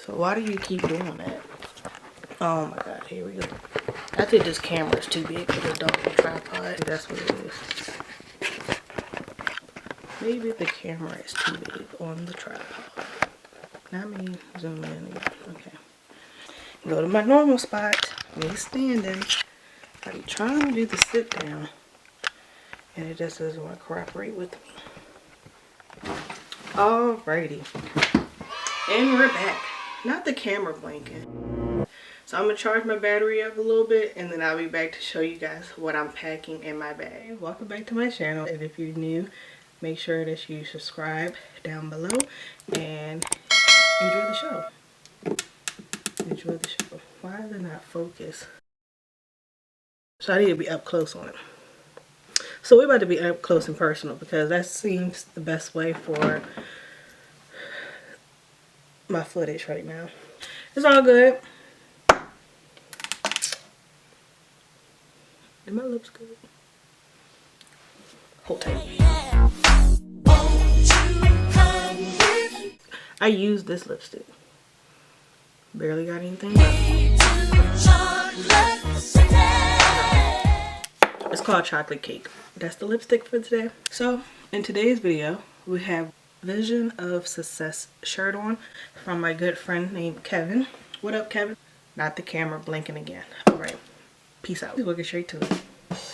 So why do you keep doing that? Oh my god, here we go. I think this camera is too big for the dog tripod. That's what it is. Maybe the camera is too big on the tripod. Not me. Zoom in again. Okay. Go to my normal spot. Me standing. I'm trying to do the sit down. And it just doesn't want to cooperate with me. Alrighty. And we're back. Not the camera blinking. So I'm going to charge my battery up a little bit. And then I'll be back to show you guys what I'm packing in my bag. Welcome back to my channel. And if you're new, make sure that you subscribe down below. And enjoy the show. Enjoy the show. Why is it not focused? So I need to be up close on it. So we're about to be up close and personal because that seems the best way for my footage right now. It's all good. Did my lips good? Hold tight. I used this lipstick. Barely got anything left. It's called Chocolate Cake. That's the lipstick for today. So in today's video, we have Vision of Success shirt on from my good friend named Kevin. What up, Kevin? Not the camera blinking again. All right, peace out. We'll get straight to it.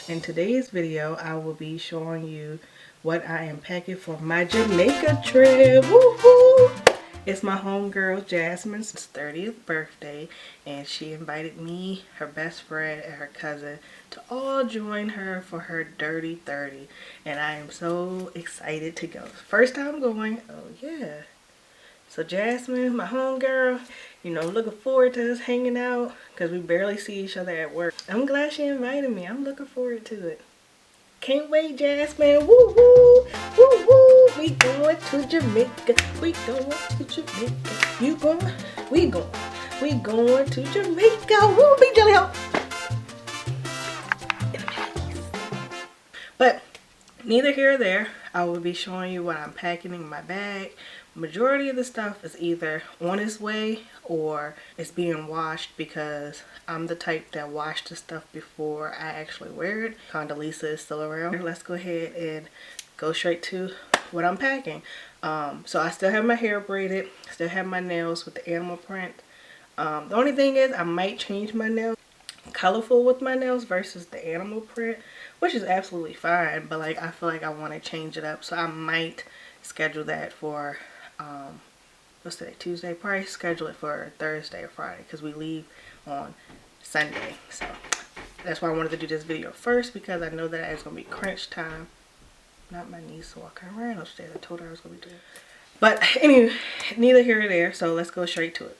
In today's video, I will be showing you what I am packing for my Jamaica trip. Woohoo! It's my homegirl Jasmine's 30th birthday, and she invited me, her best friend, and her cousin to all join her for her Dirty 30, and I am so excited to go. First time going. Oh yeah. So Jasmine, my homegirl, you know, looking forward to us hanging out because we barely see each other at work. I'm glad she invited me. I'm looking forward to it. Can't wait, Jasmine. Woo woo, woo woo. We going to Jamaica. We going to Jamaica. You going? We going. We going to Jamaica. Woo, big jelly hole. But neither here or there. I will be showing you what I'm packing in my bag. Majority of the stuff is either on its way or it's being washed because I'm the type that washed the stuff before I actually wear it. Condoleezza is still around. Let's go ahead and go straight to what I'm packing. So I still have my hair braided, still have my nails with the animal print. The only thing is I might change my nails colorful with my nails versus the animal print, which is absolutely fine, but like I feel like I want to change it up, so I might schedule that for what's today, Tuesday? Probably schedule it for Thursday or Friday because we leave on Sunday. So that's why I wanted to do this video first, because I know that it's gonna be crunch time. Not my niece walking around upstairs. I told her I was gonna be doing it. But anyway, neither here or there, so let's go straight to it.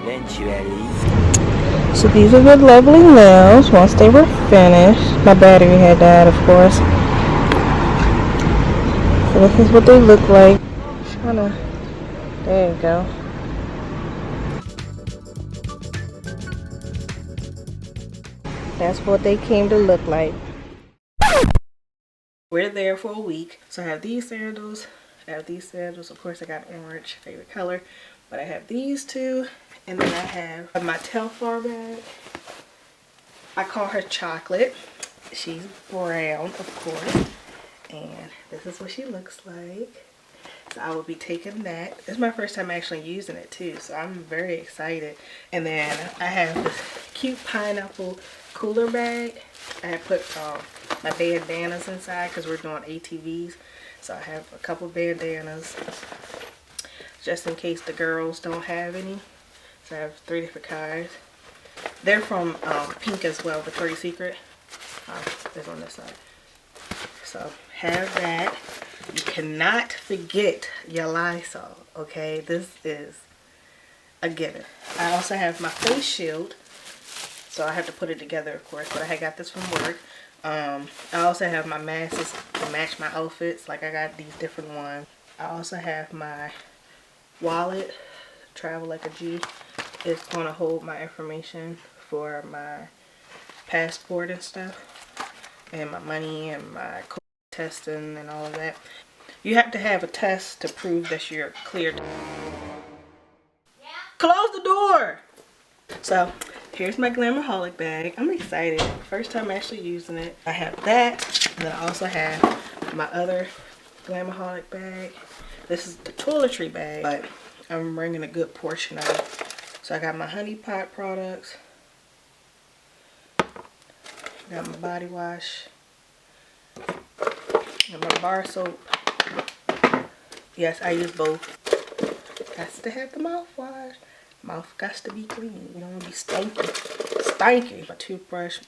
Eventually. So these are the lovely nails once they were finished. My battery had died, of course. So this is what they look like. There you go. That's what they came to look like. We're there for a week. So I have these sandals. I have these sandals. Of course, I got orange, favorite color. But I have these two. And then I have my Telfar bag. I call her chocolate. She's brown, of course. And this is what she looks like. So I will be taking that. It's my first time actually using it too, so I'm very excited. And then I have this cute pineapple cooler bag. I put my bandanas inside because we're doing ATVs. So I have a couple bandanas just in case the girls don't have any. So I have 3 different kinds. They're from Pink as well, Victoria's Secret. There's on this side. So have that. You cannot forget your Lysol, okay? This is a given. I also have my face shield. So I have to put it together, of course, but I got this from work. I also have my masks to match my outfits. Like I got these different ones. I also have my wallet, Travel Like a G. It's going to hold my information for my passport and stuff. And my money and my testing and all of that. You have to have a test to prove that you're cleared. Yeah. Close the door! So here's my Glamaholic bag. I'm excited. First time actually using it. I have that. And then I also have my other Glamaholic bag. This is the toiletry bag, but I'm bringing a good portion of it. So I got my honey pot products. Got my body wash. And my bar soap. Yes, I use both. Got to have the mouthwash. Mouth got to be clean. You don't want to be stinky. Stinky. My toothbrush.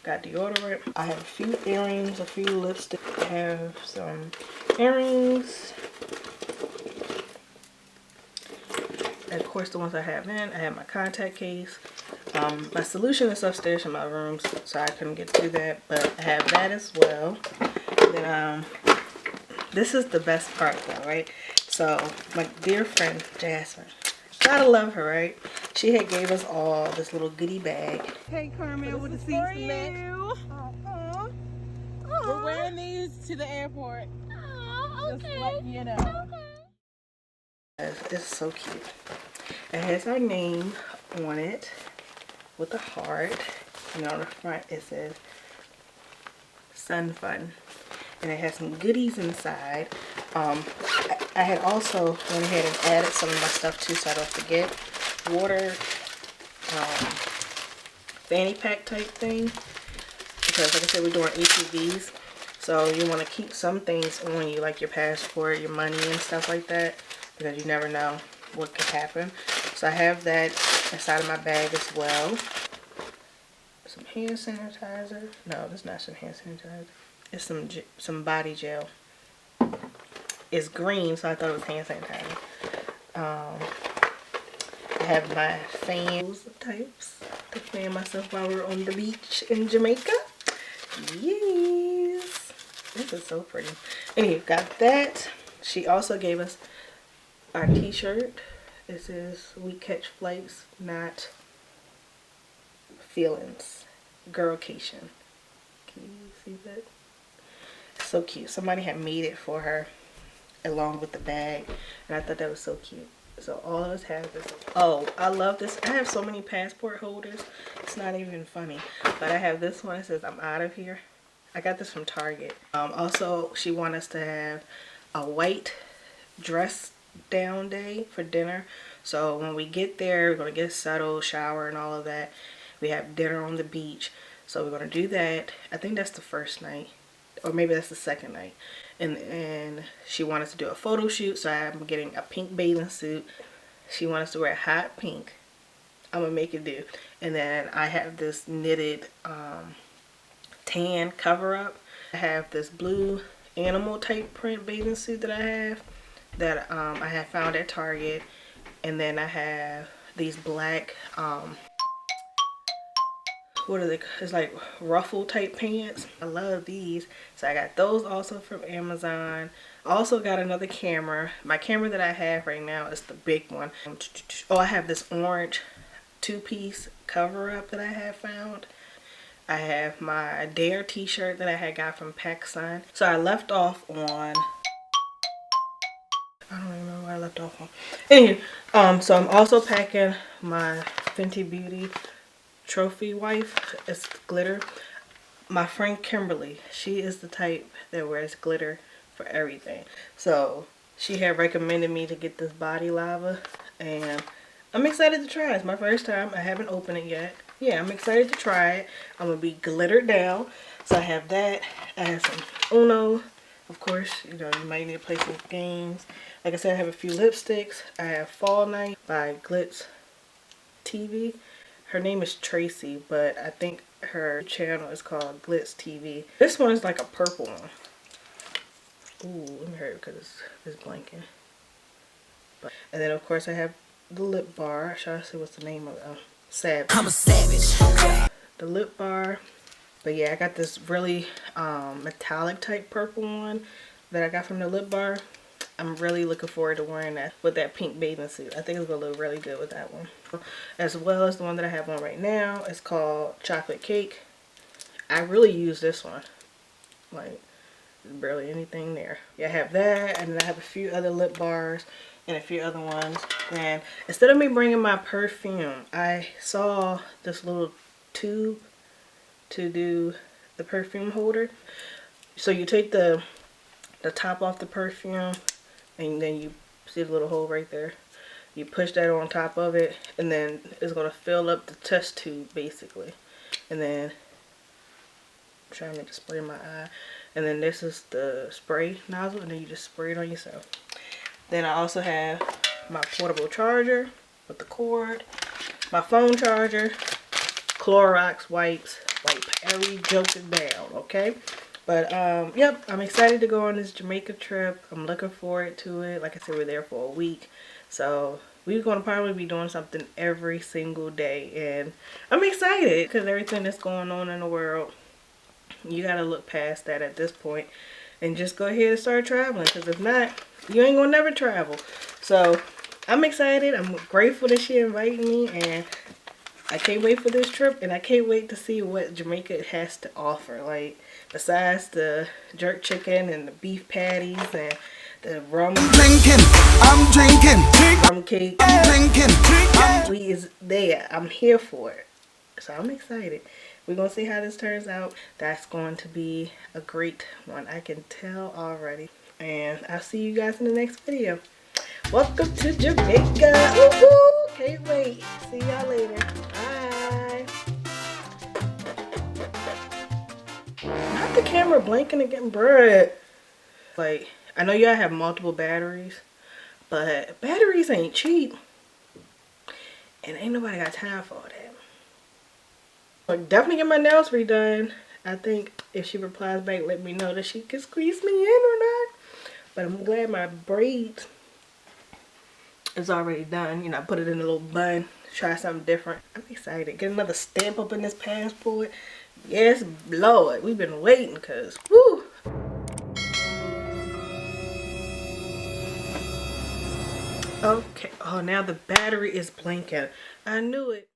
Got deodorant. I have a few earrings, a few lipsticks. I have some earrings. And of course the ones I have in. I have my contact case. My solution is upstairs in my room, so I couldn't get to that. But I have that as well. Then this is the best part though, right? So my dear friend Jasmine, gotta love her, right? She had gave us all this little goodie bag. Hey Carmen, with the seats match. We're wearing these to the airport. Oh, okay. Just letting you know. Okay. It's so cute. It has our name on it with a heart, and on the front it says Sun Fun. And it has some goodies inside. I had also went ahead and added some of my stuff too, so I don't forget. Water, fanny pack type thing. Because like I said, we're doing ATVs. So you want to keep some things on you, like your passport, your money and stuff like that. Because you never know what could happen. So I have that inside of my bag as well. Some hand sanitizer. No, that's not some hand sanitizer. It's some body gel. It's green, so I thought it was hand sanitizer. I have my fans types to fan myself while we're on the beach in Jamaica. Yes, this is so pretty. Anyway, got that. She also gave us our t-shirt. It says "We catch flights, not feelings." Girlcation. Can you see that? So cute. Somebody had made it for her along with the bag, and I thought that was so cute. So all of us have this. Oh, I love this. I have so many passport holders. It's not even funny. But I have this one. It says "I'm out of here." I got this from Target. Also, she wanted us to have a white dress down day for dinner. So when we get there, we're going to get settled, shower and all of that. We have dinner on the beach. So we're going to do that. I think that's the first night. Or maybe that's the second night. And she wanted us to do a photo shoot. So I'm getting a pink bathing suit. She wants us to wear hot pink. I'm going to make it do. And then I have this knitted tan cover up. I have this blue animal type print bathing suit that I have. That I have found at Target. And then I have these black, what are they? It's like ruffle type pants. I love these. So I got those also from Amazon. Also got another camera. My camera that I have right now is the big one. Oh, I have this orange two-piece cover up that I have found. I have my D.A.R.E t-shirt that I had got from Pakistan. So I left off on, I don't even know where I left off on. Anyway, so I'm also packing my Fenty Beauty trophy wife. It's glitter. My friend Kimberly, she is the type that wears glitter for everything. So she had recommended me to get this body lava, and I'm excited to try it. It's my first time. I haven't opened it yet. Yeah, I'm excited to try it. I'm gonna be glittered down. So I have that. I have some Uno. Of course, you know, you might need to play some games. Like I said, I have a few lipsticks. I have Fall Night by Glitz TV. Her name is Tracy, but I think her channel is called Glitz TV. This one is like a purple one. Ooh, let me hurry because it's blinking. And then of course I have the lip bar. I try to see what's the name of it. Savage. I'm a savage. The lip bar. But yeah, I got this really metallic type purple one that I got from the lip bar. I'm really looking forward to wearing that with that pink bathing suit. I think it's gonna look really good with that one. As well as the one that I have on right now. It's called Chocolate Cake. I really use this one. Like, there's barely anything there. Yeah, I have that, and then I have a few other lip bars and a few other ones. And instead of me bringing my perfume, I saw this little tube to do the perfume holder. So you take the top off the perfume, and then you see the little hole right there. You push that on top of it, and then it's going to fill up the test tube basically. And then I'm trying not to spray my eye. And then this is the spray nozzle, and then you just spray it on yourself. Then I also have my portable charger with the cord, my phone charger, Clorox wipes, wipe every joker down, okay? But yep, I'm excited to go on this Jamaica trip. I'm looking forward to it. Like I said, we're there for a week, so we're going to probably be doing something every single day, and I'm excited because everything that's going on in the world, you got to look past that at this point and just go ahead and start traveling, because if not, you ain't gonna never travel. So I'm excited. I'm grateful that she invited me, and I can't wait for this trip, and I can't wait to see what Jamaica has to offer. Like, besides the jerk chicken and the beef patties and the rum cake, we is there. I'm here for it. So I'm excited. We're going to see how this turns out. That's going to be a great one. I can tell already. And I'll see you guys in the next video. Welcome to Jamaica. Woo-hoo! Can't wait. See y'all later. Bye. Not the camera blinking again, bruh. Like, I know y'all have multiple batteries, but batteries ain't cheap. And ain't nobody got time for that. Like, definitely get my nails redone. I think if she replies back, let me know that she can squeeze me in or not. But I'm glad my braids is already done. You know, I put it in a little bun. Try something different. I'm excited. Get another stamp up in this passport. Yes, Lord. We've been waiting, because, woo. Okay. Oh, now the battery is blinking. I knew it.